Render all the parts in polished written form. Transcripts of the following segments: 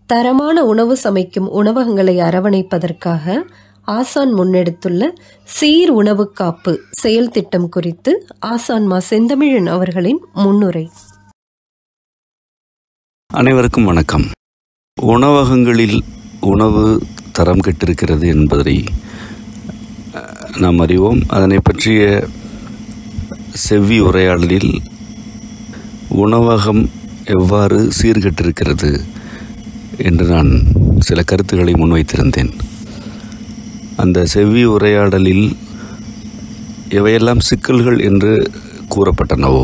தரமான உணவு சமைக்கும் உணவகங்களை அரவணைப்பதற்காக ஆசான் முன்னெடுத்துள்ள சீர் உணவு காப்பு செயல் திட்டம் குறித்து ஆசான் மா செந்தமிழன் அவர்களின் முன்னுரை. அனைவருக்கும் வணக்கம். உணவகங்களில் உணவு தரம் கெட்டிருக்கிறது என்பதை நாம் அறிவோம். அதனை பற்றிய செவ்வி உரையாடலில் உணவகம் எவ்வாறு சீர்கெட்டிருக்கிறது என்று நான் சில கருத்துக்களை முன்வைத்திருந்தேன். அந்த செவ்வி உரையாடலில் எவையெல்லாம் சிக்கல்கள் என்று கூறப்பட்டனவோ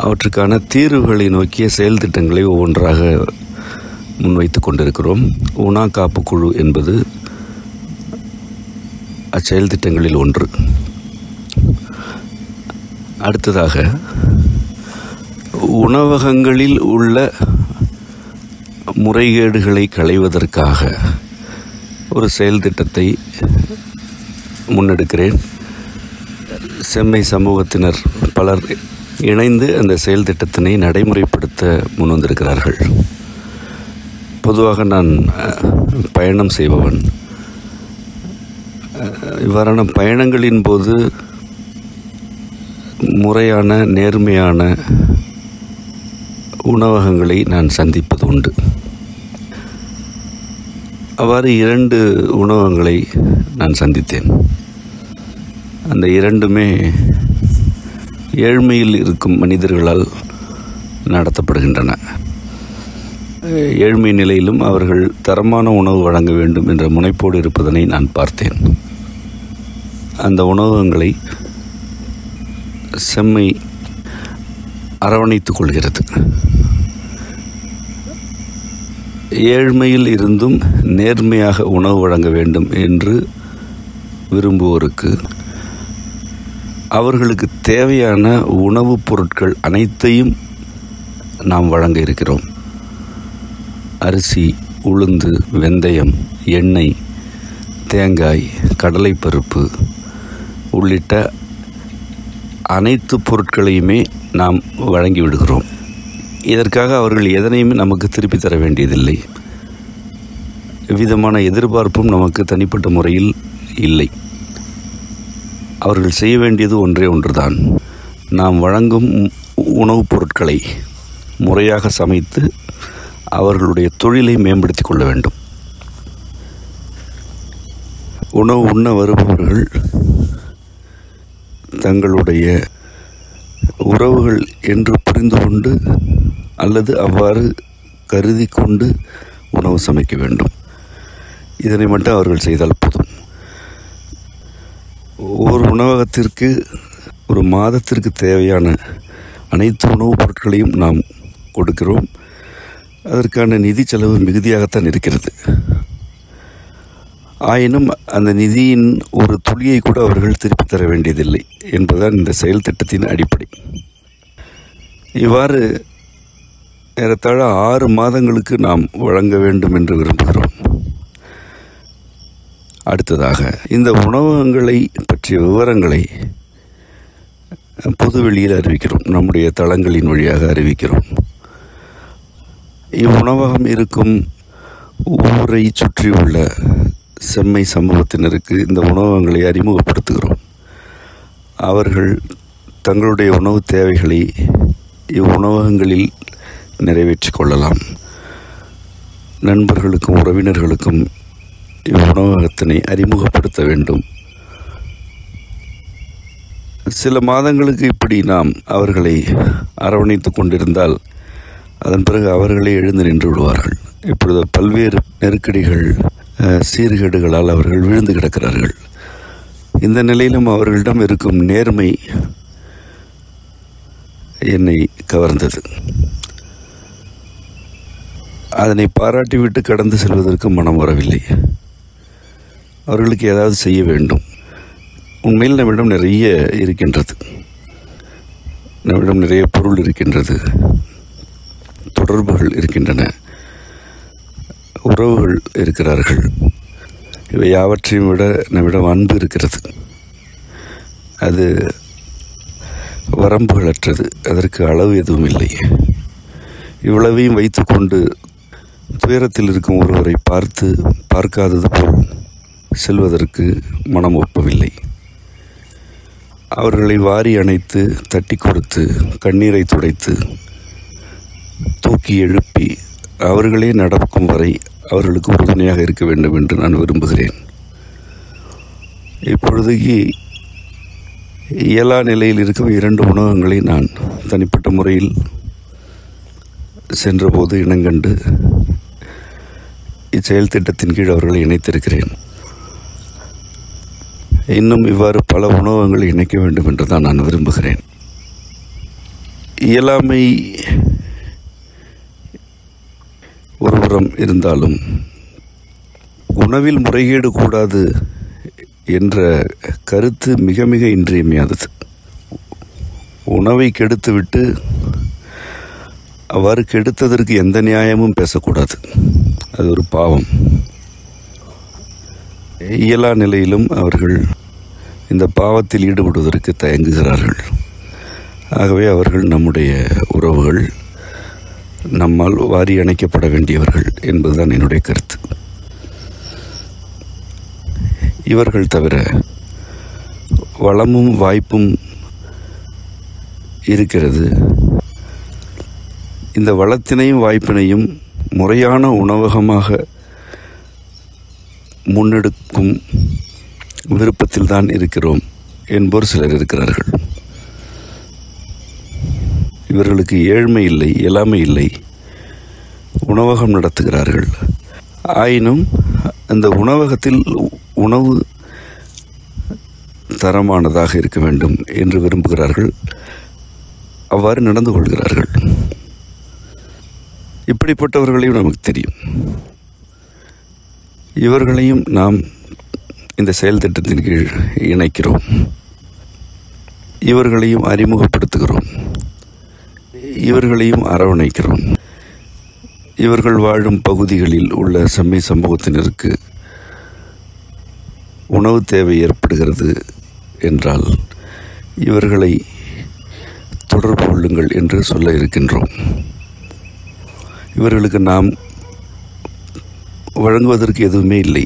அவற்றுக்கான தீர்வுகளை நோக்கிய செயல் திட்டங்களை ஒவ்வொன்றாக முன்வைத்து கொண்டிருக்கிறோம். உணா காப்பு குழு என்பது அச்செயல் திட்டங்களில் ஒன்று. அடுத்ததாக உணவகங்களில் உள்ள முறைகேடுகளை களைவதற்காக ஒரு செயல் திட்டத்தை முன்னெடுக்கிறேன். செம்மை சமூகத்தினர் பலர் இணைந்து அந்த செயல் திட்டத்தினை நடைமுறைப்படுத்த முன்வந்திருக்கிறார்கள். பொதுவாக நான் பயணம் செய்பவன். இவ்வாறான பயணங்களின் போது முறையான நேர்மையான உணவகங்களை நான் சந்திப்பது உண்டு. அவ்வாறு 2 உணவகங்களை நான் சந்தித்தேன். அந்த 2மே ஏழ்மையில் இருக்கும் மனிதர்களால் நடத்தப்படுகின்றன. ஏழ்மை நிலையிலும் அவர்கள் தரமான உணவு வழங்க வேண்டும் என்ற முனைப்போடு இருப்பதனை நான் பார்த்தேன். அந்த உணவகங்களை செம்மை அரவணைத்துக் கொள்கிறது. ஏழ்மையில் இருந்தும் நேர்மையாக உணவு வழங்க வேண்டும் என்று விரும்புவோருக்கு அவர்களுக்கு தேவையான உணவுப் பொருட்கள் அனைத்தையும் நாம் வழங்க இருக்கிறோம். அரிசி, உளுந்து, வெந்தயம், எண்ணெய், தேங்காய், கடலைப்பருப்பு உள்ளிட்ட அனைத்து பொருட்களையுமே நாம் வழங்கிவிடுகிறோம். இதற்காக அவர்கள் எதனையுமே நமக்கு திருப்பி தர வேண்டியதில்லை. எவ்விதமான எதிர்பார்ப்பும் நமக்கு தனிப்பட்ட முறையில் இல்லை. அவர்கள் செய்ய வேண்டியது ஒன்றே ஒன்றுதான். நாம் வழங்கும் உணவுப் பொருட்களை முறையாக சமைத்து அவர்களுடைய தொழிலை மேம்படுத்திக் கொள்ள வேண்டும். உணவு உண்ண வருபவர்கள் தங்களுடைய உறவுகள் என்று புரிந்து கொண்டு அல்லது அவ்வாறு கருதி கொண்டு உணவு சமைக்க வேண்டும். இதனை மட்டும் அவர்கள் செய்தால் போதும். ஒரு உணவகத்திற்கு ஒரு மாதத்திற்கு தேவையான அனைத்து உணவுப் பொருட்களையும் நாம் கொடுக்கிறோம். அதற்கான நிதி செலவு மிகுதியாகத்தான் இருக்கிறது. ஆயினும் அந்த நிதியின் ஒரு துளியை கூட அவர்கள் திருப்பி தர வேண்டியதில்லை என்பதுதான் இந்த செயல் திட்டத்தின் அடிப்படை. இவ்வாறு ஏறத்தாழ 6 மாதங்களுக்கு நாம் வழங்க வேண்டும் என்று விரும்புகிறோம். அடுத்ததாக இந்த உணவகங்களை பற்றிய விவரங்களை பொதுவெளியில் அறிவிக்கிறோம். நம்முடைய தளங்களின் வழியாக அறிவிக்கிறோம். இவ்வுணவகம் இருக்கும் ஊரை சுற்றியுள்ள செம்மை சமூகத்தினருக்கு இந்த உணவகங்களை அறிமுகப்படுத்துகிறோம். அவர்கள் தங்களுடைய உணவு தேவைகளை இவ்வுணவகங்களில் நிறைவேற்றிக் கொள்ளலாம். நண்பர்களுக்கும் உறவினர்களுக்கும் இவ்வுணவகத்தினை அறிமுகப்படுத்த வேண்டும். சில மாதங்களுக்கு இப்படி நாம் அவர்களை அரவணைத்து கொண்டிருந்தால் அதன் பிறகு அவர்களே எழுந்து நின்று விடுவார்கள். இப்பொழுது பல்வேறு நெருக்கடிகள், சீர்கேடுகளால் அவர்கள் விழுந்து கிடக்கிறார்கள். இந்த நிலையிலும் அவர்களிடம் இருக்கும் நேர்மை என்னை கவர்ந்தது. அதனை பாராட்டிவிட்டு கடந்து செல்வதற்கு மனம் வரவில்லை. அவர்களுக்கு ஏதாவது செய்ய வேண்டும். உண்மையில் நம்மிடம் நிறைய இருக்கின்றது. நம்மிடம் நிறைய பொருள் இருக்கின்றது, தொடர்புகள் இருக்கின்றன, உறவுகள் இருக்கிறார்கள். இவை யாவற்றையும் விட நம்மிடம் அன்பு இருக்கிறது. அது வரம்புகளற்றது. அதற்கு அளவு எதுவும் இல்லை. இவ்வளவையும் வைத்துக்கொண்டு துயரத்தில் இருக்கும் ஒருவரை பார்க்காதது போல் செல்வதற்கு மனம் ஒப்பவில்லை. அவர்களை வாரி அணைத்து தட்டி கொடுத்து கண்ணீரை துடைத்து தூக்கி எழுப்பி அவர்களே நடக்கும் வரை அவர்களுக்கு உறுதுணையாக இருக்க வேண்டும் என்று நான் விரும்புகிறேன். இப்பொழுதைக்கு இயலா நிலையில் இருக்கும் 2 உணவகங்களை நான் தனிப்பட்ட முறையில் சென்றபோது இனங்கண்டு இச்செயல் திட்டத்தின் கீழ் அவர்களை இணைத்திருக்கிறேன். இன்னும் இவ்வாறு பல உணவகங்களை இணைக்க வேண்டும் என்று தான் நான் விரும்புகிறேன். இயலாமை ஒருபுறம் இருந்தாலும் உணவில் முறைகேடு கூடாது என்ற கருத்து மிக மிக இன்றியமையாதது. உணவை கெடுத்துவிட்டு அவ்வாறு கெடுத்ததற்கு எந்த நியாயமும் பேசக்கூடாது. அது ஒரு பாவம். இயலா நிலையிலும் அவர்கள் இந்த பாவத்தில் ஈடுபடுவதற்கு தயங்குகிறார்கள். ஆகவே அவர்கள் நம்முடைய உறவுகள், நம்மால் வாரி அணைக்கப்பட வேண்டியவர்கள் என்பதுதான் என்னுடைய கருத்து. இவர்கள் தவிர வளமும் வாய்ப்பும் இருக்கிறது. இந்த வளத்தினையும் வாய்ப்பினையும் முறையான உணவகமாக முன்னெடுக்கும் விருப்பத்தில் தான் இருக்கிறோம் என்போர் சிலர் இருக்கிறார்கள். இவர்களுக்கு ஏழ்மை இல்லை, இயலாமை இல்லை, உணவகம் நடத்துகிறார்கள். ஆயினும் அந்த உணவகத்தில் உணவு தரமானதாக இருக்க வேண்டும் என்று விரும்புகிறார்கள். அவ்வாறு நடந்து கொள்கிறார்கள். இப்படிப்பட்டவர்களையும் நமக்கு தெரியும். இவர்களையும் நாம் இந்த செயல் திட்டத்தின் கீழ் இணைக்கிறோம். இவர்களையும் அறிமுகப்படுத்துகிறோம். இவர்களையும் அரவணைக்கிறோம். இவர்கள் வாழும் பகுதிகளில் உள்ள செம்மை சமூகத்தினருக்கு உணவு தேவை ஏற்படுகிறது என்றால் இவர்களை தொடர்பு கொள்ளுங்கள் என்று சொல்ல இருக்கின்றோம். இவர்களுக்கு நாம் வழங்குவதற்கு எதுவுமே இல்லை.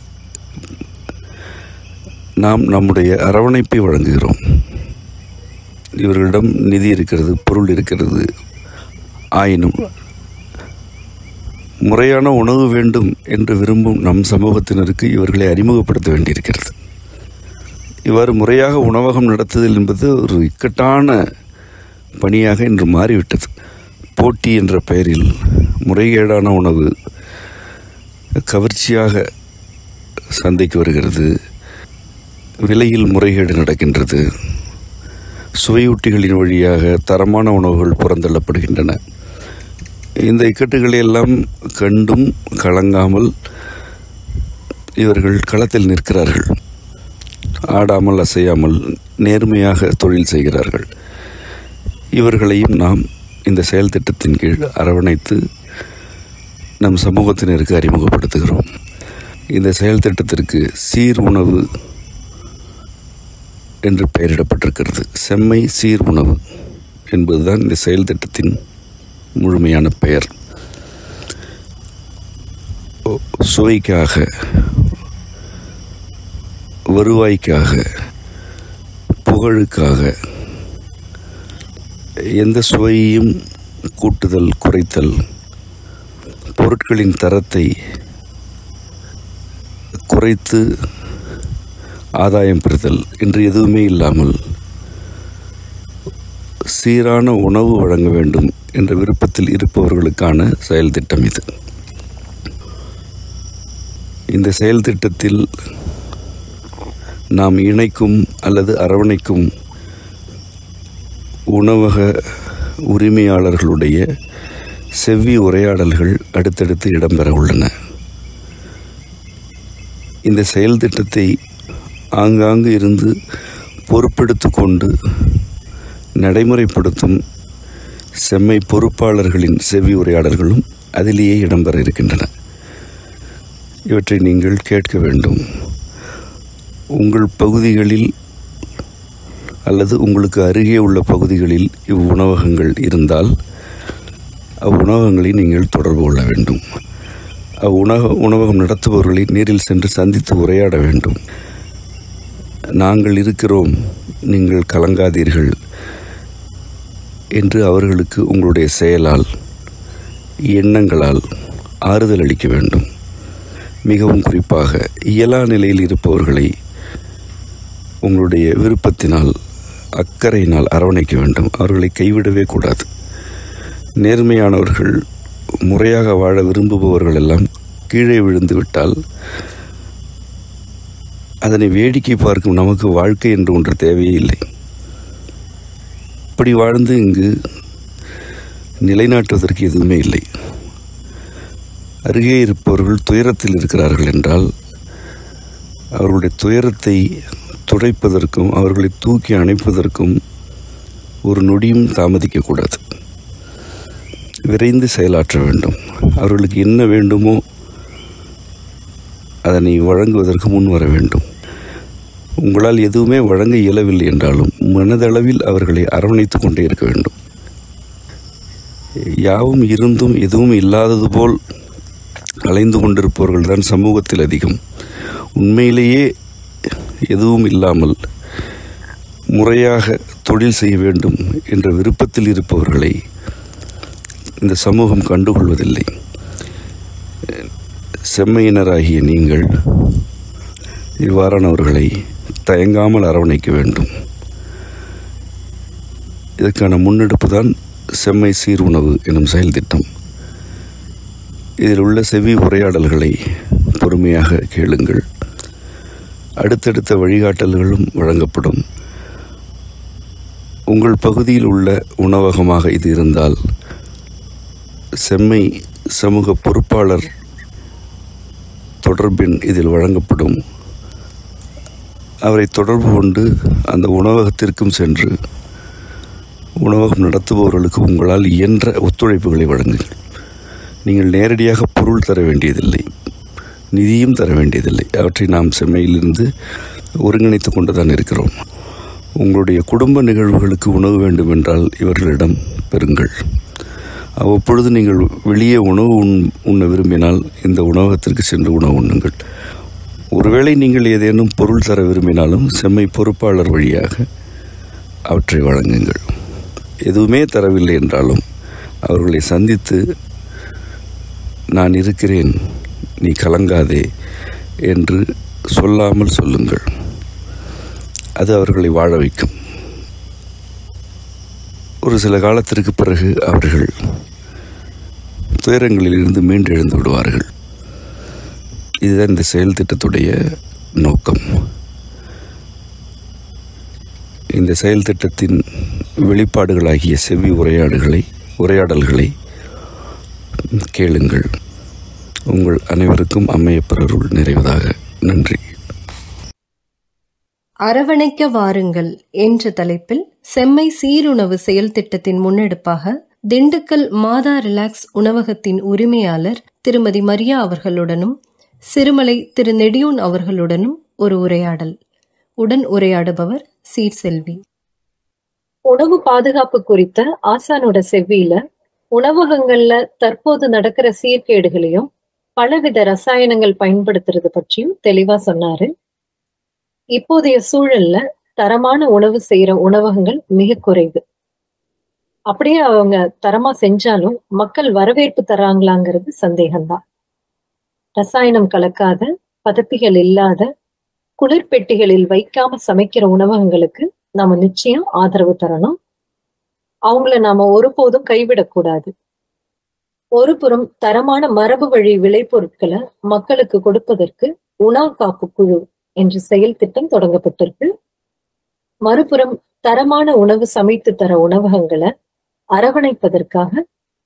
நாம் நம்முடைய அரவணைப்பை வழங்குகிறோம். இவர்களிடம் நிதி இருக்கிறது, பொருள் இருக்கிறது. ஆயினும் முறையான உணவு வேண்டும் என்று விரும்பும் நம் சமூகத்தினருக்கு இவர்களை அறிமுகப்படுத்த வேண்டியிருக்கிறது. இவ்வாறு முறையாக உணவகம் நடத்துதல் என்பது ஒரு இக்கட்டான பணியாக இன்று மாறிவிட்டது. போட்டி என்ற பெயரில் முறைகேடான உணவு கவர்ச்சியாக சந்தைக்கு வருகிறது. விலையில் முறைகேடு நடக்கின்றது. சுவையூட்டிகளின் வழியாக தரமான உணவுகள் புறந்தள்ளப்படுகின்றன. இந்த இக்கட்டுகளை எல்லாம் கண்டும் கலங்காமல் இவர்கள் களத்தில் நிற்கிறார்கள். ஆடாமல் அசையாமல் நேர்மையாக தொழில் செய்கிறார்கள். இவர்களையும் நாம் இந்த செயல் திட்டத்தின் கீழ் அரவணைத்து நம் சமூகத்தினருக்கு அறிமுகப்படுத்துகிறோம். இந்த செயல் திட்டத்திற்கு சீர் உணவு என்று பெயரிடப்பட்டிருக்கிறது. செம்மை சீர் உணவு என்பதுதான் இந்த செயல் திட்டத்தின் முழுமையான பெயர். சுவைக்காக, வருவாய்க்காக, புகழுக்காக எந்த சுவையையும் கூட்டுதல், குறைத்தல், பொருட்களின் தரத்தை குறைத்து ஆதாயம் பெறுதல் என்று எதுவுமே இல்லாமல் சீரான உணவு வழங்க வேண்டும் என்ற விருப்பத்தில் இருப்பவர்களுக்கான செயல் திட்டம் இது. இந்த செயல் திட்டத்தில் நாம் இணைக்கும் அல்லது அரவணைக்கும் உணவக உரிமையாளர்களுடைய செவ்வி உரையாடல்கள் அடுத்தடுத்து இடம்பெற உள்ளன. இந்த செயல் திட்டத்தை ஆங்காங்கு இருந்து பொறுப்பெடுத்து கொண்டு நடைமுறைப்படுத்தும் செம்மை பொறுப்பாளர்களின் செவ்வி உரையாடல்களும் அதிலேயே இடம்பெற இருக்கின்றன. இவற்றை நீங்கள் கேட்க வேண்டும். உங்கள் பகுதிகளில் அல்லது உங்களுக்கு அருகே உள்ள பகுதிகளில் இவ்வுணவகங்கள் இருந்தால் அவ்வுணவகங்களை நீங்கள் தொடர்பு கொள்ள வேண்டும். உணவகம் நடத்துபவர்களை நேரில் சென்று சந்தித்து உரையாட வேண்டும். நாங்கள் இருக்கிறோம், நீங்கள் கலங்காதீர்கள் என்று அவர்களுக்கு உங்களுடைய செயலால், எண்ணங்களால் ஆறுதல் அளிக்க வேண்டும். மிகவும் குறிப்பாக இயலா நிலையில் இருப்பவர்களை உங்களுடைய விருப்பத்தினால், அக்கறையினால் அரவணைக்க வேண்டும். அவர்களை கைவிடவே கூடாது. நேர்மையானவர்கள், முறையாக வாழ விரும்புபவர்கள் எல்லாம் கீழே விழுந்து விட்டால் அதனை வேடிக்கை பார்க்கும் நமக்கு வாழ்க்கை என்று ஒன்று தேவையே இல்லை. இப்படி வாழ்ந்து இங்கு நிலைநாட்டுவதற்கு எதுவுமே இல்லை. அருகே இருப்பவர்கள் துயரத்தில் இருக்கிறார்கள் என்றால் அவர்களுடைய துயரத்தை துடைப்பதற்கும் அவர்களை தூக்கி அணைப்பதற்கும் ஒரு நொடியும் தாமதிக்கக்கூடாது. விரைந்து செயலாற்ற வேண்டும். அவர்களுக்கு என்ன வேண்டுமோ அதனை வழங்குவதற்கு முன் வர வேண்டும். உங்களால் எதுவுமே வழங்க இயலவில்லை என்றாலும் மனதளவில் அவர்களை அரவணைத்து கொண்டே இருக்க வேண்டும். யாவும் இருந்தும் எதுவும் இல்லாதது போல் அலைந்து கொண்டிருப்பவர்கள் தான் சமூகத்தில் அதிகம். உண்மையிலேயே எதுவும் இல்லாமல் முறையாக தொழில் செய்ய வேண்டும் என்ற விருப்பத்தில் இருப்பவர்களை இந்த சமூகம் கண்டுகொள்வதில்லை. செம்மையினராகிய நீங்கள் இவ்வாறானவர்களை தயங்காமல் அரவணைக்க வேண்டும். இதற்கான முன்னெடுப்பு தான் செம்மை சீர் உணவு எனும் செயல் திட்டம். இதில் உள்ள செவி உரையாடல்களை பொறுமையாக கேளுங்கள். அடுத்தடுத்த வழிகாட்டல்களும் வழங்கப்படும். உங்கள் பகுதியில் உள்ள உணவகமாக இது இருந்தால் செம்மை சமூக பொறுப்பாளர் தொடர்பின் இதில் வழங்கப்படும். அவரை தொடர்பு கொண்டு அந்த உணவகத்திற்கும் சென்று உணவகம் நடத்துபவர்களுக்கு உங்களால் இயன்ற ஒத்துழைப்புகளை வழங்குங்கள். நீங்கள் நேரடியாக பொருள் தர வேண்டியதில்லை, நிதியும் தர வேண்டியதில்லை. அவற்றை நாம் செம்மையிலிருந்து ஒருங்கிணைத்து கொண்டு தான் இருக்கிறோம். உங்களுடைய குடும்ப நிகழ்வுகளுக்கு உணவு வேண்டுமென்றால் இவர்களிடம் பெறுங்கள். அவ்வப்பொழுது நீங்கள் வெளியே உணவு உண்ண விரும்பினால் இந்த உணவகத்திற்கு சென்று உணவு உண்ணுங்கள். ஒருவேளை நீங்கள் ஏதேனும் பொருள் தர விரும்பினாலும் செம்மை பொறுப்பாளர் வழியாக அவற்றை வழங்குங்கள். எதுவுமே தரவில்லை என்றாலும் அவர்களை சந்தித்து நான் இருக்கிறேன், நீ கலங்காதே என்று சொல்லாமல் சொல்லுங்கள். அது அவர்களை வாழ வைக்கும். ஒரு சில காலத்திற்கு பிறகு அவர்கள் துயரங்களிலிருந்து மீண்டெழுந்து விடுவார்கள். இதுதான் இந்த செயல் திட்டத்துடைய நோக்கம். இந்த செயல் திட்டத்தின் வெளிப்பாடுகளாகிய செவி உரையாடல்களை கேளுங்கள். உங்கள் அனைவருக்கும் அம்மையப்பரருள் நிறைவதாக. நன்றி. அரவணைக்க வாருங்கள் என்ற தலைப்பில் செம்மை சீருணவு செயல் திட்டத்தின் முன்னெடுப்பாக திண்டுக்கல் மாதா ரிலாக்ஸ் உணவகத்தின் உரிமையாளர் திருமதி மரியா அவர்களுடனும் சிறுமலை திரு நெடியூன் அவர்களுடனும் ஒரு உரையாடல். உடன் உரையாடுபவர் சீர்செல்வி. உணவு பாதுகாப்பு குறித்த ஆசானோட செவ்வியில உணவகங்கள்ல தற்போது நடக்கிற சீர்கேடுகளையும் பலவித ரசாயனங்கள் பயன்படுத்துறது பற்றியும் தெளிவா சொன்னாரு. இப்போதைய சூழல்ல தரமான உணவு செய்யற உணவகங்கள் மிக குறைவு. அப்படியே அவங்க தரமா செஞ்சாலும் மக்கள் வரவேற்பு தராங்களாங்கிறது சந்தேகம்தான். ரசாயனம் கலக்காத, பதப்பிகள் இல்லாத, குளிர்பெட்டிகளில் வைக்காம சமைக்கிற உணவகங்களுக்கு நாம நிச்சயம் ஆதரவு தரணும். அவங்கள நாம ஒருபோதும் கைவிடக்கூடாது. ஒரு புறம் தரமான மரபு வழி விளைபொருட்களை மக்களுக்கு கொடுப்பதற்கு உணவு காப்பு குழு என்ற செயல் திட்டம் தொடங்கப்பட்டிருக்கு. மறுபுறம் தரமான உணவு சமைத்து தர உணவகங்களை அரவணைப்பதற்காக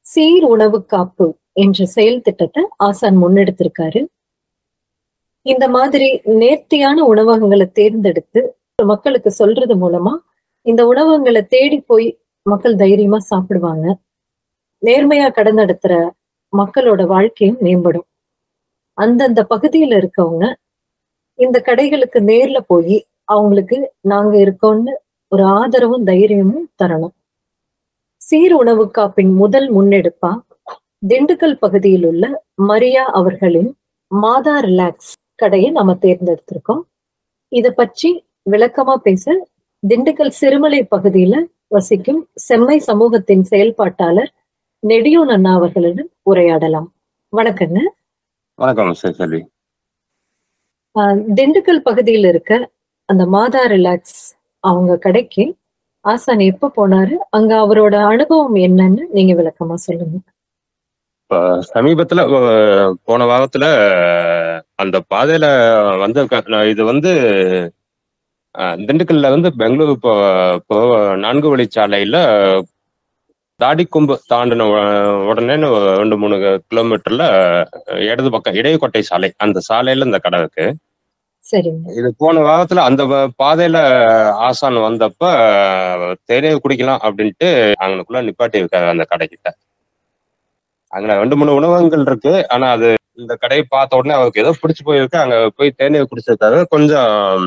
சீர் உணவு காப்பு என்ற செயல் திட்டத்தை ஆசான் முன்னெடுத்திருக்காரு. இந்த மாதிரி நேர்த்தியான உணவகங்களை தேர்ந்தெடுத்து மக்களுக்கு சொல்றது மூலமா இந்த உணவகங்களை தேடி போய் மக்கள் தைரியமா சாப்பிடுவாங்க. நேர்மையா கடை நடத்துற மக்களோட வாழ்க்கையும் மேம்படும். அந்தந்த பகுதியில இருக்கவங்க இந்த கடைகளுக்கு நேர்ல போய் அவங்களுக்கு நாங்க இருக்கோம்னு ஒரு ஆதரவும் தைரியமும் தரணும். சீர் உணவு காப்பின் முதல் முன்னெடுப்பா திண்டுக்கல் பகுதியில் உள்ள மரியா அவர்களின் மாதா ரிலாக்ஸ் கடையை நம்ம தேர்ந்தெடுத்திருக்கோம். இத பற்றி விளக்கமா பேச திண்டுக்கல் சிறுமலை பகுதியில வசிக்கும் செம்மை சமூகத்தின் செயல்பாட்டாளர் நெடியோன் அண்ணா அவர்களுடன் உரையாடலாம். வணக்கங்க. வணக்கம் செல்வி. திண்டுக்கல் பகுதியில் இருக்க அந்த மாதா ரிலாக்ஸ் அவங்க கடைக்கு ஆசான் எப்ப போனாரு, அங்க அவரோட அனுபவம் என்னன்னு நீங்க விளக்கமா சொல்லுங்க. சமீபத்துல போன வாரத்துல அந்த பாதையில வந்து இது வந்து திண்டுக்கல்ல வந்து பெங்களூர் இப்போ 4 வழிச்சாலையில தாடிக்கொம்பு தாண்டின உடனே 2-3 கிலோமீட்டர்ல இடது பக்கம் இடையக்கோட்டை சாலை, அந்த சாலையில இந்த கடை இருக்கு. சரிங்க. இது போன வாரத்துல அந்த பாதையில ஆசான் வந்தப்ப தேநீர் குடிக்கலாம் அப்படின்ட்டு அங்கனுக்குள்ள நிப்பாட்டி இருக்காரு அந்த கடைக்கிட்ட. அங்க 2-3 உணவகங்கள் இருக்கு. ஆனா அது இந்த கடையை பார்த்த உடனே அவருக்கு ஏதோ பிடிச்சு போயிருக்கு. அங்க போய் தேநீர் குடிச்சிருக்காரு. கொஞ்சம்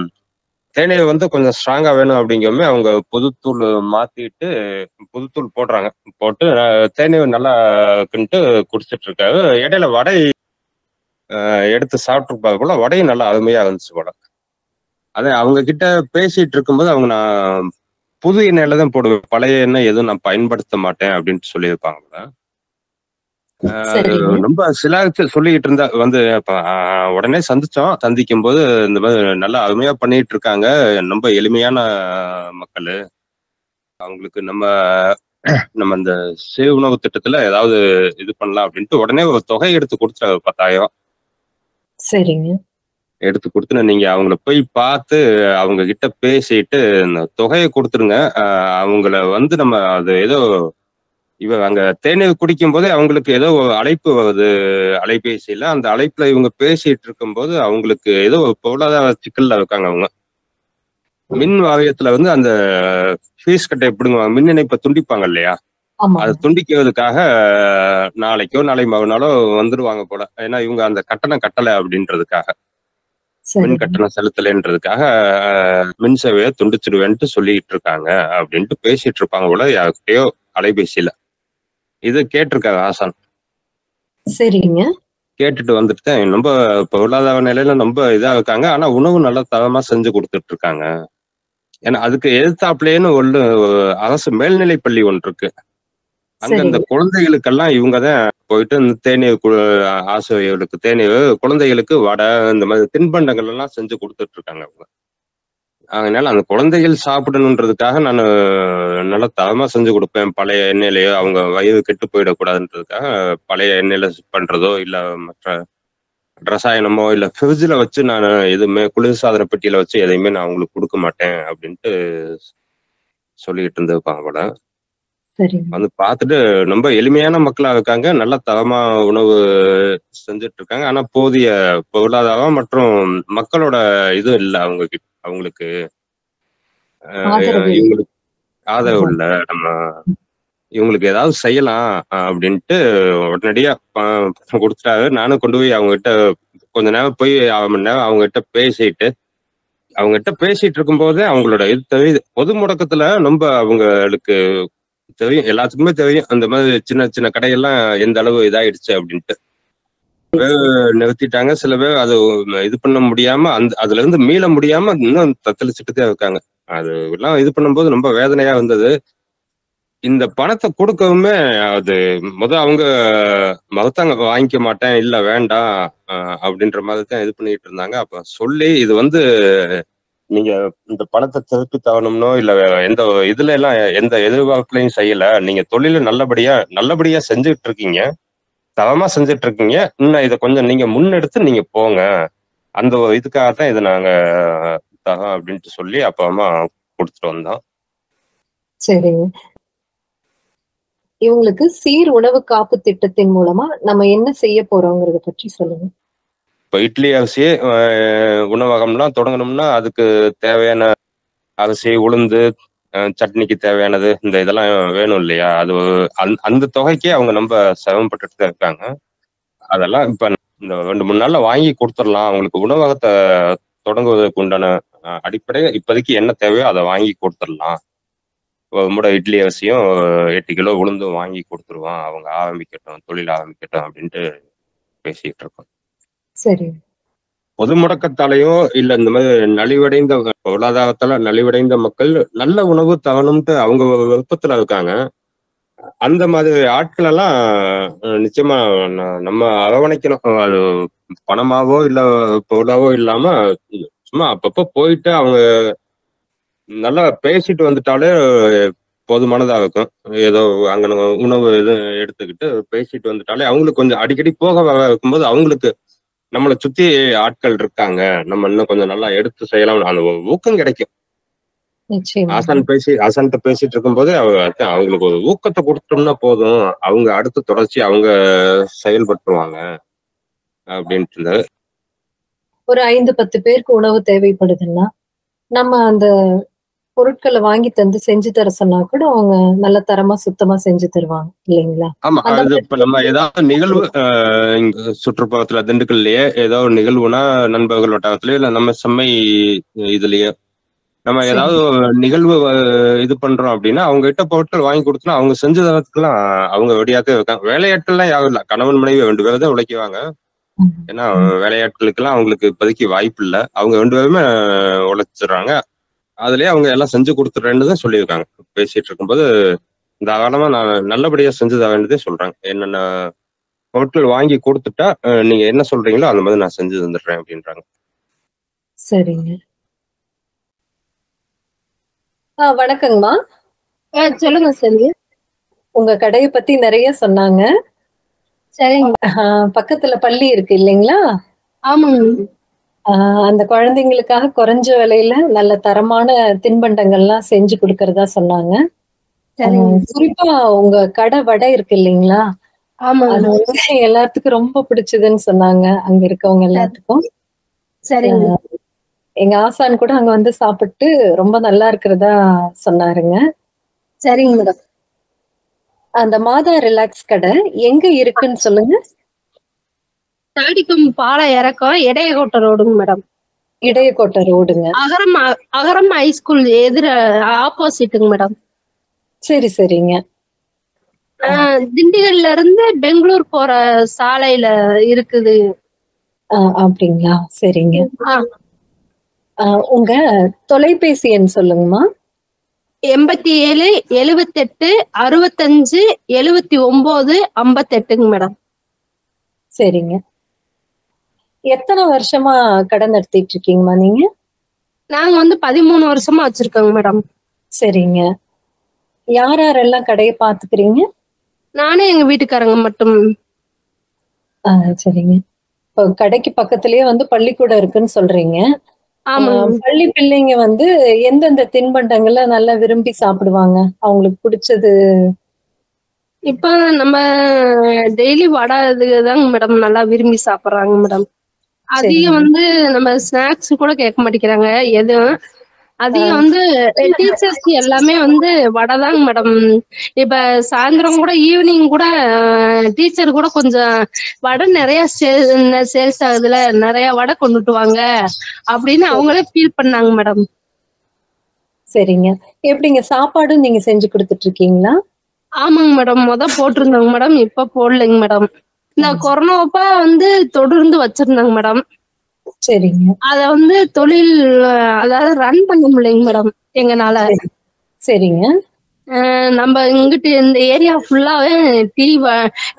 தேநீர் வந்து கொஞ்சம் ஸ்ட்ராங்கா வேணும் அப்படிங்கவுமே அவங்க புதுத்தூள் மாத்திட்டு புதுத்தூள் போடுறாங்க. போட்டு தேநீர் நல்லா இருக்குன்ட்டு குடிச்சிட்டு இருக்காரு. இடையில வடை எடுத்து சாப்பிட்டுருப்பாரு போல. வடையும் நல்லா அருமையா இருந்துச்சு போல. அதே அவங்க கிட்ட பேசிட்டு இருக்கும்போது அவங்க நான் புது எண்ணெயில தான் போடுவேன், பழைய எண்ணெய் எதுவும் நான் பயன்படுத்த மாட்டேன் அப்படின்ட்டு சொல்லியிருப்பாங்க. ரொம்ப சிலாகிச்சு சொல்லிக்கிட்டு இருந்தா வந்து உடனே சந்திக்கும் போது இந்த மாதிரி நல்லா அருமையா பண்ணிட்டு இருக்காங்க. ரொம்ப எளிமையான மக்கள். அவங்களுக்கு நம்ம இந்த சிறு உணவு திட்டத்துல ஏதாவது இது பண்ணலாம் அப்படின்ட்டு உடனே ஒரு தொகை எடுத்து கொடுத்துட்டாரு, 10,000. சரிங்க. எடுத்து கொடுத்துன்னு நீங்க அவங்கள போய் பார்த்து அவங்க கிட்ட பேசிட்டு இந்த தொகையை கொடுத்துருங்க. அவங்கள வந்து நம்ம அது ஏதோ அங்க தேநீர் குடிக்கும் போதே அவங்களுக்கு ஏதோ அழைப்பு வருது அலைபேசியில. அந்த அழைப்புல இவங்க பேசிட்டு இருக்கும் போது அவங்களுக்கு ஏதோ பொருளாதார சிக்கல்ல இருக்காங்க. அவங்க மின் வாரியத்துல வந்து அந்த ஃபீஸ் கட்டை எப்படிங்குவாங்க, மின் இணைப்பை துண்டிப்பாங்க இல்லையா, அதை துண்டிக்கிறதுக்காக நாளைக்கோ நாளை மறுநாளோ வந்துடுவாங்க போல. ஏன்னா இவங்க அந்த கட்டணம் கட்டலை அப்படின்றதுக்காக, மின் கட்டணம் செலுத்தலைன்றதுக்காக மின் சேவையை துண்டிச்சிடுவேன்ட்டு சொல்லிட்டு இருக்காங்க அப்படின்ட்டு பேசிட்டு இருப்பாங்க போல யார்கிட்டயோ அலைபேசியில. இது கேட்டிருக்காரு ஆசான். சரிங்க. கேட்டுட்டு வந்துட்டு ரொம்ப பொருளாதார நிலையில ரொம்ப இதா இருக்காங்க. ஆனா உணவு நல்லா தரமா செஞ்சு கொடுத்துட்டு இருக்காங்க. ஏன்னா அதுக்கு எதிர்த்தாப்புலேன்னு அரசு மேல்நிலை பள்ளி ஒன்று இருக்கு. அங்க அந்த குழந்தைகளுக்கெல்லாம் இவங்கதான் போயிட்டு இந்த தேநீர் ஆசிரியர்களுக்கு தேநீர், குழந்தைகளுக்கு வடை, இந்த மாதிரி தின்பண்டங்கள் எல்லாம் செஞ்சு கொடுத்துட்டு இருக்காங்க அவங்க. அதனால அந்த குழந்தைகள் சாப்பிடணுன்றதுக்காக நான் நல்லா தரமா செஞ்சு கொடுப்பேன். பழைய எண்ணெயிலேயோ அவங்க வயிறு கெட்டு போயிடக்கூடாதுன்றதுக்காக பழைய எண்ணெயில பண்றதோ இல்ல மற்ற ரசாயனமோ இல்ல ஃப்ரிட்ஜில் வச்சு நான் எதுவுமே குளிர்சாதன பெட்டியில வச்சு எதையுமே நான் அவங்களுக்கு கொடுக்க மாட்டேன் அப்படின்ட்டு சொல்லிட்டு இருந்திருப்பாங்க போல. வந்து பார்த்துட்டு ரொம்ப எளிமையான மக்களா இருக்காங்க. நல்ல தரமா உணவு செஞ்சுட்டு இருக்காங்க. ஆனா போதிய பொருளாதாரம் மற்றும் மக்களோட இது இல்லை அவங்களுக்கு இவங்களுக்கு ஆதரவு இல்லை. நம்ம இவங்களுக்கு ஏதாவது செய்யலாம் அப்படின்ட்டு உடனடியா கொடுத்துட்டாரு. நானும் கொண்டு போய் அவங்ககிட்ட கொஞ்ச நேரம் போய் 1/2 மணி நேரம் அவங்ககிட்ட பேசிட்டு இருக்கும்போதே அவங்களோட இது தெரியுது. பொது முடக்கத்துல ரொம்ப அவங்களுக்கு தெரியும், எல்லாத்துக்குமே தெரியும் அந்த மாதிரி சின்ன சின்ன கடையெல்லாம் எந்த அளவு இதாயிடுச்சு அப்படின்ட்டு. நிறுத்திட்டாங்க. சில பேர் அது இது பண்ண முடியாம அதுல இருந்து மீள முடியாம இன்னும் தத்தளிச்சுட்டுதான் இருக்காங்க. அது எல்லாம் இது பண்ணும்போது ரொம்ப வேதனையா இருந்தது. இந்த பணத்தை கொடுக்கவுமே அது அவங்க மறுத்தாங்க, வாங்கிக்க மாட்டேன், இல்ல வேண்டாம் அப்படின்ற மாதிரி தான் இது பண்ணிட்டு இருந்தாங்க. அப்ப சொல்லி இது வந்து நீங்க இந்த பணத்தை திருப்பி தரணும்னோ இல்ல எந்த இதுல எல்லாம் எந்த எதிர்பார்ப்புலையும் செய்யல, நீங்க தொழில நல்லபடியா செஞ்சுட்டு இருக்கீங்க, தரமா செஞ்சுட்டு இருக்கீங்க, இன்னும் இதை கொஞ்சம் நீங்க முன்னெடுத்து நீங்க போங்க, அந்த இதுக்காகத்தான் இதை நாங்க தரோம் அப்படின்ட்டு சொல்லி அப்பமா கொடுத்துட்டு வந்தோம். சரிங்க. இவங்களுக்கு சீர் உணவு காப்பு திட்டத்தின் மூலமா நம்ம என்ன செய்ய போறோங்கிறத பற்றி சொல்லுங்க. இப்போ இட்லி அரிசி உணவகம்லாம் தொடங்கணும்னா அதுக்கு தேவையான அரிசி, உளுந்து, சட்னிக்கு தேவையானது இந்த இதெல்லாம் வேணும் இல்லையா, அது அந்த தொகைக்கே அவங்க ரொம்ப சிரமப்பட்டுட்டு தான் இருக்காங்க. அதெல்லாம் இப்ப இந்த 2-3 நாள்ல வாங்கி கொடுத்துடலாம். அவங்களுக்கு உணவகத்தை தொடங்குவதற்கு உண்டான அடிப்படை இப்போதைக்கு என்ன தேவையோ அதை வாங்கி கொடுத்துடலாம். மூட இட்லி அரிசியும் 8 கிலோ உளுந்தும் வாங்கி கொடுத்துருவான், அவங்க ஆரம்பிக்கட்டும், தொழில் ஆரம்பிக்கட்டும் அப்படின்ட்டு பேசிட்டு இருக்கோம். சரி. பொது முடக்கத்தாலேயோ இல்ல இந்த மாதிரி நலிவடைந்த பொருளாதாரத்தால நலிவடைந்த மக்கள் நல்ல உணவு தரணும்ட்டு அவங்க விருப்பத்துல இருக்காங்க. அந்த மாதிரி ஆட்கள் எல்லாம் நிச்சயமா நம்ம அரவணைக்கணும். அது பணமாவோ இல்ல பொருளாவோ இல்லாம சும்மா அப்பப்போ போயிட்டு அவங்க நல்லா பேசிட்டு வந்துட்டாலே போதுமானதா இருக்கும். ஏதோ அங்க உணவு இது எடுத்துக்கிட்டு பேசிட்டு வந்துட்டாலே அவங்களுக்கு கொஞ்சம் அடிக்கடி போக வர இருக்கும்போது அவங்களுக்கு நம்மளை சுத்தி ஆட்கள் இருக்காங்க, நம்ம இன்னும் கொஞ்சம் நல்லா எடுத்து செய்யலாம், அந்த ஊக்கம் கிடைக்கும். நிச்சயமா. ஆசான்கிட்ட பேசிட்டு இருக்கும்போது அவங்களுக்கு ஒரு ஊக்கத்தை கொடுத்தோம்னா போதும், அவங்க அடுத்து தொடர்ச்சி அவங்க செயல்பட்டுருவாங்க அப்படின்ட்டு. ஒரு 5-10 பேருக்கு உணவு தேவைப்படுதுன்னா நம்ம அந்த பொருட்களை வாங்கி தந்து செஞ்சு தர சொன்னா கூட அவங்க நல்ல தரமா சுத்தமா செஞ்சு தருவாங்க இல்லைங்களா? ஆமா, அந்த அது இப்ப நம்ம ஏதாவது நிகழ்வு இங்க சுற்றுப்புறத்துல திண்டுக்கல்லையே ஏதோ ஒரு நிகழ்வுனா நண்பர்கள் வட்டாரத்திலயோ இல்ல நம்ம செம்மை இதுலயே நம்ம ஏதாவது நிகழ்வு இது பண்றோம் அப்படின்னா அவங்க கிட்ட பொருட்கள் வாங்கி கொடுத்தோம்னா அவங்க செஞ்ச தரத்துக்குலாம் அவங்க வெடியாத்தே இருக்காங்க. வேலையாட்கள்லாம் யாரும் இல்லை, கணவன் மனைவி 2 பேரும் தான் உழைக்குவாங்க. ஏன்னா வேலையாட்களுக்கெல்லாம் அவங்களுக்கு இப்போதைக்கு வாய்ப்பு இல்லை, அவங்க 2 பேருமே உழைச்சிடுறாங்க. அதுலயே அவங்க எல்லாம் செஞ்சு கொடுத்துட்றேன்னு தான் சொல்லியிருக்காங்க. பேசிட்டு இருக்கும்போது தாராளமா நான் நல்லபடியா செஞ்சு தர வேண்டியதே சொல்றாங்க. என்னென்ன பொருட்கள் வாங்கி கொடுத்துட்டா நீங்க என்ன சொல்றீங்களோ அந்த மாதிரி நான் செஞ்சு தந்துடுறேன் அப்படின்றாங்க. சரிங்க. வணக்கங்கம்மா. சொல்லுங்க செல்வி. உங்க கடையை பத்தி நிறைய சொன்னாங்க. சரிங்க. பக்கத்துல பள்ளி இருக்கு இல்லைங்களா? ஆமாங்க. அந்த குழந்தைங்களுக்காக குறைஞ்ச விலையில நல்ல தரமான தின்பண்டங்கள்லாம் செஞ்சு கொடுக்கறதா சொன்னாங்க. குறிப்பா உங்க கடை வடை இருக்கு இல்லைங்களா? அது எல்லாத்துக்கும் ரொம்ப பிடிச்சதுன்னு சொன்னாங்க அங்க இருக்கவங்க எல்லாத்துக்கும். சரிங்க. எங்க ஆசான் கூட அங்க வந்து சாப்பிட்டு ரொம்ப நல்லா இருக்கிறதா சொன்னாருங்க. சரிங்க மேடம். அந்த மாதா ரிலாக்ஸ் கடை எங்க இருக்குன்னு சொல்லுங்க. தாடிக்கும் பாலை இறக்கம் இடையக்கோட்டை ரோடுங்க மேடம். இடையக்கோட்டை ரோடுங்க. அகரம் ஹைஸ்கூல் எதிர ஆப்போசிட்டுங்க மேடம். சரி சரிங்க. திண்டுக்கல்ல இருந்து பெங்களூர் போற சாலையில இருக்குது. அப்படிங்களா? சரிங்க. உங்க தொலைபேசி எண் சொல்லுங்கம்மா. 87 78 65 79 58ங்க மேடம். சரிங்க. எத்தனை வருஷமா கடை நடத்திட்டு இருக்கீங்கம்மா நீங்க? நாங்க வந்து 13 வருஷமா வச்சிருக்கோங்க மேடம். சரிங்க. யார் யாரெல்லாம் கடையை பாத்துக்கிறீங்க? நானே எங்க வீட்டுக்காரங்க மட்டும். சரிங்க. இப்போ கடைக்கு பக்கத்துலயே வந்து பள்ளிக்கூடம் இருக்குன்னு சொல்றீங்க. பள்ளி பிள்ளைங்க வந்து எந்தெந்த தின்பண்டங்கள்ல நல்லா விரும்பி சாப்பிடுவாங்க, அவங்களுக்கு பிடிச்சது? இப்ப நம்ம டெய்லி வடை இதுதாங்க மேடம் நல்லா விரும்பி சாப்பிடுறாங்க மேடம். அதிகம் வந்து நம்ம ஸ்நாக்ஸ் கூட கேட்க மாட்டேங்கிறாங்க எதுவும். அதிகம் வந்து டீச்சர்ஸ் எல்லாமே வந்து வடை தாங்க மேடம். இப்ப சாயந்தரம் கூட ஈவினிங் கூட டீச்சர் கூட கொஞ்சம் வடை நிறைய சேல்ஸ் ஆகுதுல, நிறைய வடை கொண்டுட்டு வாங்க அப்படின்னு அவங்களே ஃபீல் பண்ணாங்க மேடம். சரிங்க. எப்படிங்க சாப்பாடும் நீங்க செஞ்சு கொடுத்துட்டு இருக்கீங்களா? ஆமாங்க மேடம். போட்டிருந்தாங்க மேடம், இப்ப போடலைங்க மேடம். இந்த கொரோனாப்ப வந்து தொடர்ந்து வச்சிருந்தாங்க மேடம். சரிங்க. அத வந்து தொழில் அதாவது ரன் பண்ண முடியலைங்க மேடம் எங்கனால. சரிங்க. நம்ம இங்கிட்டு இந்த ஏரியா ஃபுல்லாவே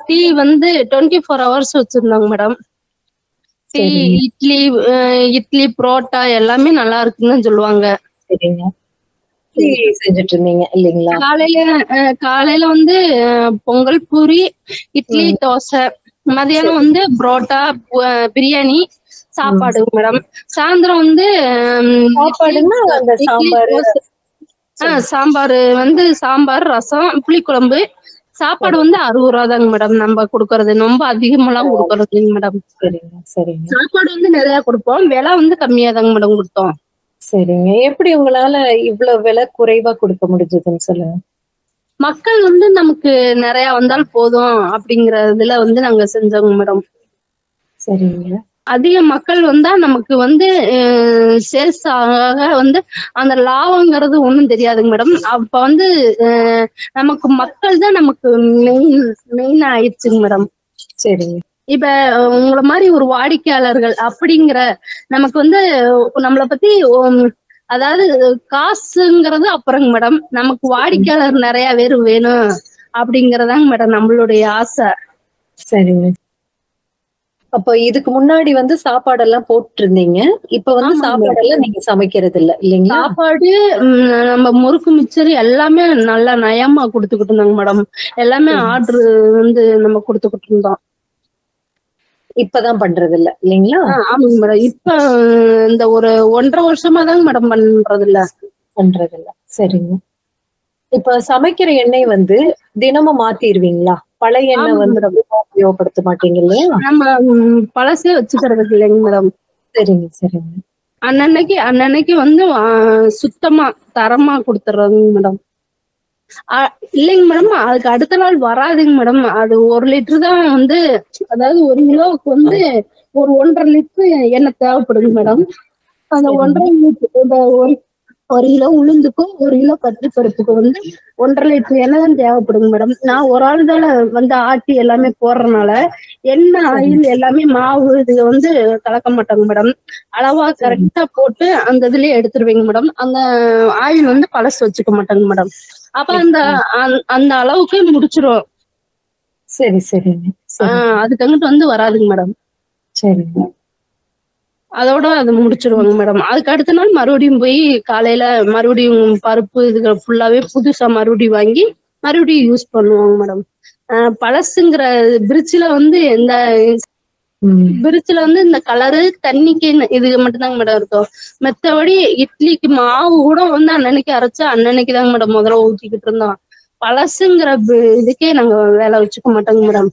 டீ வந்து 24 hours வச்சிருந்தாங்க மேடம். டீ, இட்லி புரோட்டா எல்லாமே நல்லா இருக்குன்னு சொல்லுவாங்க. சரிங்க. செஞ்சுட்டு இருந்தீங்க இல்லைங்களா? காலையில வந்து பொங்கல், பூரி, இட்லி, தோசை. மதியானம் வந்து புரோட்டா, பிரியாணி சாப்பாடுங்க மேடம். சாயந்தரம் வந்து சாம்பார் வந்து சாம்பார், ரசம், புளிக்குழம்பு. சாப்பாடு வந்து 60 ரூபா தாங்க மேடம் நம்ம கொடுக்கறது. ரொம்ப அதிகமெல்லாம் கொடுக்கறது மேடம். சாப்பாடு வந்து நிறைய கொடுப்போம், விலை வந்து கம்மியா தாங்க மேடம் கொடுத்தோம். சரிங்க. எப்படி உங்களால இவ்வளவு விலை குறைவா கொடுக்க முடிஞ்சதுன்னு சொல்லுங்க. மக்கள் வந்து நமக்கு நிறைய வந்தால் போதும் அப்படிங்கறதுல வந்து நாங்க செஞ்சோங்க மேடம். சரிங்க. அதிக மக்கள் வந்தா நமக்கு வந்து சேல்ஸ் ஆக வந்து அந்த லாபங்கிறது ஒண்ணும் தெரியாதுங்க மேடம். அப்ப வந்து நமக்கு மக்கள் தான் நமக்கு மெயின் ஆயிடுச்சுங்க மேடம். சரிங்க. இப்ப உங்களை மாதிரி ஒரு வாடிக்கையாளர்கள் அப்படிங்கிற நமக்கு வந்து நம்மளை பத்தி அதாவது காசுங்கிறது அப்புறங்க மேடம், நமக்கு வாடிக்கையாளர் நிறைய பேர் வேணும் அப்படிங்கறதாங்க மேடம் நம்மளுடைய ஆசை. சரிங்க. அப்ப இதுக்கு முன்னாடி வந்து சாப்பாடெல்லாம் போட்டு இருந்தீங்க, இப்ப வந்து சாப்பாடெல்லாம் நீங்க சமைக்கிறது இல்ல இல்லைங்களா? சாப்பாடு நம்ம முறுக்கு மிச்சர் எல்லாமே நல்லா நயமா கொடுத்துக்கிட்டு இருந்தாங்க மேடம். எல்லாமே ஆர்டர் வந்து நம்ம கொடுத்துக்கிட்டு இருந்தோம். இப்பதான் பண்றது இல்ல இல்லைங்களா? ஆமாங்க மேடம். இப்ப இந்த ஒரு 1.5 வருஷமா தாங்க மேடம் பண்றது இல்ல. சரிங்க. இப்ப சமைக்கிற எண்ணெய் வந்து தினமும் மாத்திடுவீங்களா? பழைய எண்ணெய் வந்து உபயோகப்படுத்த மாட்டீங்க இல்லையா? நம்ம பழசே வச்சுக்கிறது இல்லைங்க மேடம். சரிங்க சரிங்க. அன்னன்னைக்கு வந்து சுத்தமா தரமா கொடுத்துறாங்க மேடம். இல்லைங்க மேடம், அதுக்கு அடுத்த நாள் வராதுங்க மேடம். அது 1 லிட்டர் தான் வந்து, அதாவது 1 கிலோவுக்கு வந்து ஒரு 1.5 லிட்டர் எண்ணெய் தேவைப்படுங்க மேடம். அந்த 1.5 லிட்டர் 1 கிலோ உளுந்துக்கும் 1 கிலோ கத்திரிப்பருப்புக்கு வந்து 1.5 லிட்டர் எண்ணெய் தான் தேவைப்படுங்க மேடம். நான் ஒரு ஆள் தானே வந்து ஆட்டி எல்லாமே போடுறதுனால எண்ணெய் ஆயில் எல்லாமே மாவு இது வந்து கலக்க மாட்டாங்க மேடம். அளவா கரெக்டா போட்டு அந்த இதுலயே எடுத்துருவீங்க மேடம். அந்த ஆயில் வந்து பழசு வச்சுக்க மாட்டாங்க மேடம். அப்ப அந்த அளவுக்கு முடிச்சிரும். சரி சரிங்க. அதுக்கு அங்கிட்டு வந்து வராதுங்க மேடம். சரிங்க. அதோட அது முடிச்சிருவாங்க மேடம். அதுக்கு அடுத்த நாள் மறுபடியும் போய் காலையில மறுபடியும் பருப்பு இதுகள் ஃபுல்லாவே புதுசா மறுபடியும் வாங்கி மறுபடியும் யூஸ் பண்ணுவாங்க மேடம். பழசுங்கிற பிரிட்ஜ்ல வந்து இந்த கலரு தண்ணிக்கு இது மட்டும்தாங்க மேடம் இருக்கும். மத்தபடி இட்லிக்கு மாவு கூட வந்து அன்னன்னைக்கு அரைச்சா அன்னன்னைக்கு தாங்க மேடம் முதல்ல ஊத்திக்கிட்டு இருந்தோம். பழசுங்கிற இதுக்கே நாங்க வேலை வச்சுக்க மாட்டோங்க மேடம்.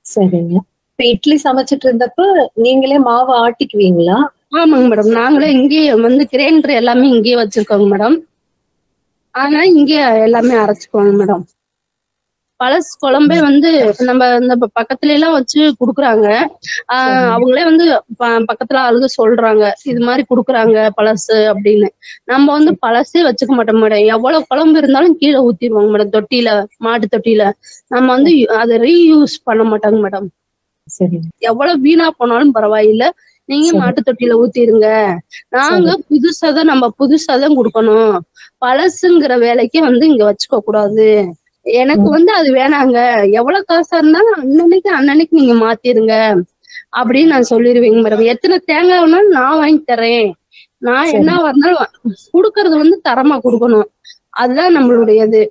சரிங்க. இப்ப இட்லி சமைச்சிட்டு இருந்தப்ப நீங்களே மாவு ஆட்டிக்குவீங்களா? ஆமாங்க மேடம். நாங்களே இங்கேயே வந்து கிரைண்டர் எல்லாமே இங்கேயே வச்சிருக்கோங்க மேடம். ஆனா இங்கே எல்லாமே அரைச்சுக்குவாங்க மேடம். பழசு குழம்பே வந்து நம்ம இந்த பக்கத்துல எல்லாம் வச்சு குடுக்குறாங்க. அவங்களே வந்து பக்கத்துல ஆளுங்க சொல்றாங்க இது மாதிரி குடுக்குறாங்க பழசு அப்படின்னு. நம்ம வந்து பழசே வச்சுக்க மாட்டோம் மேடம். எவ்வளவு குழம்பு இருந்தாலும் கீழே ஊத்திடுவாங்க மேடம். தொட்டியில, மாட்டு தொட்டியில. நம்ம வந்து அதை ரீயூஸ் பண்ண மாட்டாங்க மேடம். எவ்வளவு வீணா போனாலும் பரவாயில்ல, நீங்க மாட்டு தொட்டியில ஊத்திருங்க. நாங்க புதுசாதான் கொடுக்கணும். பழசுங்கிற வேலைக்கு வந்து இங்க வச்சுக்க கூடாது. எனக்கு வந்து அது வேணாங்க. எவ்வளவு காசா இருந்தாலும் அன்னன்னைக்கு நீங்க மாத்திருங்க அப்படின்னு நான் சொல்லிருவேங்க மேடம். எத்தனை தேங்காய் வேணாலும் நான் வாங்கி தரேன். நான் என்ன வரனாலும் குடுக்கறது வந்து தரமா கொடுக்கணும். அதுதான் நம்மளுடையது.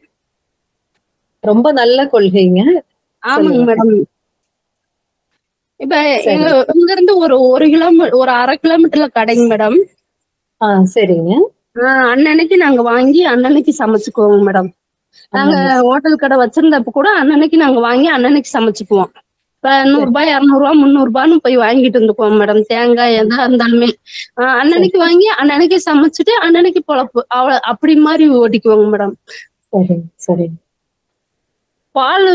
ரொம்ப நல்ல கொள்கைங்க. ஆமாங்க மேடம். இப்ப இங்க இருந்து ஒரு 1.5 கிலோமீட்டர்ல கடைங்க மேடம். சரிங்க. அன்னன்னைக்கு நாங்க வாங்கி அன்னன்னைக்கு சமைச்சுக்குவோங்க மேடம். நாங்க ஹோட்டல் கடை வச்சிருந்தப்ப கூட அன்னன்னைக்கு நாங்க வாங்கி அன்னன்னைக்கு சமைச்சுக்குவோம். இப்ப 100 ரூபாய் 200 ரூபாய் 300 ரூபான்னு போய் வாங்கிட்டு இருந்துக்குவோம் மேடம். தேங்காய் எதா இருந்தாலுமே அன்னன்னைக்கு வாங்கி அன்னன்னைக்கு சமைச்சிட்டு அன்னன்னைக்கு பொழப்பு அப்படி மாதிரி ஓட்டிக்குவோங்க மேடம். சரி. பால்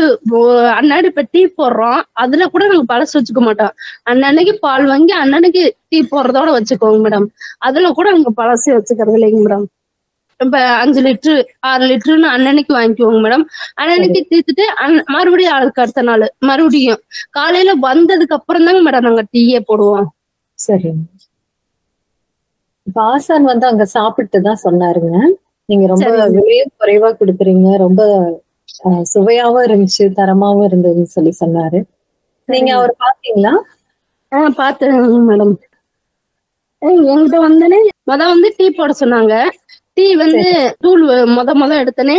அன்னாடி இப்ப டீ போடுறோம், அதுல கூட நாங்க பழசு வச்சுக்க மாட்டோம். அன்னன்னைக்கு பால் வாங்கி அன்னன்னைக்கு டீ போடுறதோட வச்சுக்கோங்க மேடம். அதுல கூட நாங்க பழசே வச்சுக்கிறது இல்லைங்க மேடம். இப்ப 5 லிட்டரு 6 லிட்டருன்னு அன்னன்னைக்கு வாங்கிக்குவோங்க மேடம். அன்னன்னைக்கு தீர்த்துட்டு மறுபடியும் அதுக்கு அடுத்த நாள் மறுபடியும் காலையில வந்ததுக்கு அப்புறம் தாங்க மேடம் நாங்க டீயே போடுவோம். சரி. இப்ப ஆசான் வந்து அங்க சாப்பிட்டு தான் சொன்னாருங்க, நீங்க ரொம்ப விலையும் குறைவா கொடுக்குறீங்க, ரொம்ப சுவையாவும் இருந்துச்சு, தரமாவும் இருந்ததுன்னு சொல்லி சொன்னாரு. நீங்க அவர் பாத்தீங்களா? பாத்தேன் மேடம். என்கிட்ட வந்தனே வந்து டீ போட சொன்னாங்க. டீ வந்து தூள் முத எடுத்தனே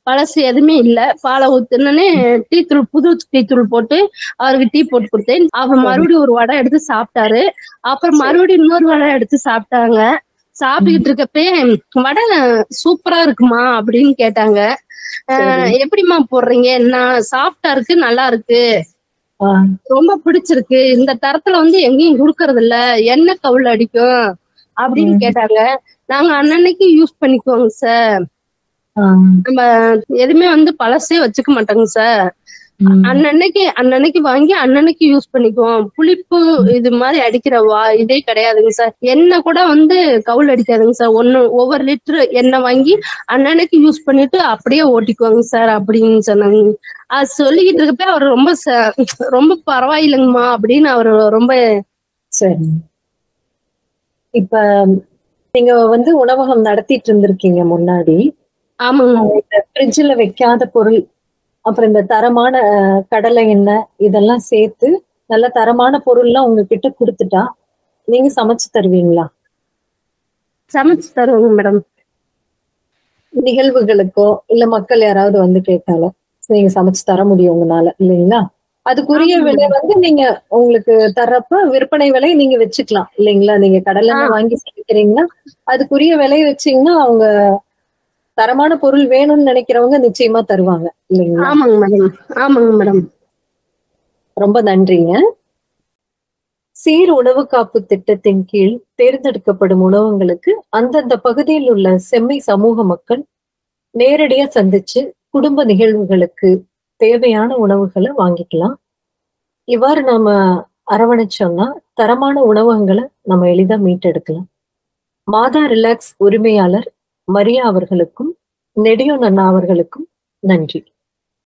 பழசு எதுவுமே இல்ல. பாலை ஊத்துனே டீ தூள் புது டீ தூள் போட்டு அவருக்கு டீ போட்டு கொடுத்தேன். அப்புறம் மறுபடியும் ஒரு வடை எடுத்து சாப்பிட்டாரு. அப்புறம் மறுபடியும் இன்னொரு வடை எடுத்து சாப்பிட்டாங்க. சாப்பிட்டுக்கிட்டு இருக்கப்பே வடை சூப்பரா இருக்குமா அப்படின்னு கேட்டாங்க. எப்படிமா போடுறீங்க? என்ன சாஃப்டா இருக்கு, நல்லா இருக்கு, ரொம்ப பிடிச்சிருக்கு, இந்த தரத்துல வந்து எங்கேயும் குடுக்கறது இல்ல, எண்ணெய் கவுள் அடிக்கும் அப்படின்னு கேட்டாங்க. நாங்க அன்னன்னைக்கு யூஸ் பண்ணிக்குவோங்க சார். நம்ம எதுவுமே வந்து பழசே வச்சுக்க மாட்டோங்க சார். அன்னன்னைக்கு வாங்கி அன்னன்னைக்கு யூஸ் பண்ணிக்குவோம். புளிப்பு இது மாதிரி அடிக்கிற இதே கிடையாதுங்க சார். எண்ணெய் கூட வந்து கவுல் அடிக்காதுங்க சார். ஒவ்வொரு லிட்டர் எண்ணெய் வாங்கி அன்னன்னைக்கு யூஸ் பண்ணிட்டு அப்படியே ஓட்டிக்குவாங்க சார் அப்படின்னு சொன்னாங்க. அது சொல்லிக்கிட்டு இருக்கப்ப அவர் ரொம்ப பரவாயில்லைங்கம்மா அப்படின்னு அவர் ரொம்ப. சரி, இப்ப நீங்க வந்து உணவகம் நடத்திட்டு இருந்திருக்கீங்க முன்னாடி. ஆமாங்க. ஃப்ரிட்ஜ்ல வைக்காத பொருள், அப்புறம் இந்த தரமான கடலை எண்ணெய் இதெல்லாம் சேர்த்து நல்ல தரமான பொருள்லாம் உங்ககிட்ட கொடுத்துட்டா நீங்க சமைச்சு தருவீங்களா? சமைச்சு தருவாங்க மேடம். நிகழ்வுகளுக்கோ இல்ல மக்கள் யாராவது வந்து கேட்டாலும் நீங்க சமைச்சு தர முடியும் உங்களால, இல்லைங்களா? அதுக்குரிய விலை வந்து நீங்க உங்களுக்கு தர்றப்ப விற்பனை விலை நீங்க வச்சுக்கலாம், இல்லைங்களா? நீங்க கடலை எண்ணெய் வாங்கி சமைக்கிறீங்கன்னா அதுக்குரிய விலை வச்சீங்கன்னா அவங்க தரமான பொருள் வேணும்னு நினைக்கிறவங்க நிச்சயமா தருவாங்க, இல்லைங்களா? ஆமாங்க மேடம். ஆமாங்க மேடம். ரொம்ப நன்றிங்க. சீர் உணவு காப்பு திட்டத்தின் கீழ் தேர்ந்தெடுக்கப்படும் உணவகங்களுக்கு அந்தந்த பகுதியில் உள்ள செம்மை சமூக மக்கள் நேரடியா சந்திச்சு குடும்ப நிகழ்வுகளுக்கு தேவையான உணவுகளை வாங்கிக்கலாம். இவ்வாறு நாம அரவணைச்சோம்னா தரமான உணவகங்களை நம்ம எளிதா மீட்டெடுக்கலாம். மாதா ரிலாக்ஸ் உரிமையாளர் மரியா அவர்களுக்கும் நெடியோன் அண்ணா அவர்களுக்கும் நன்றி.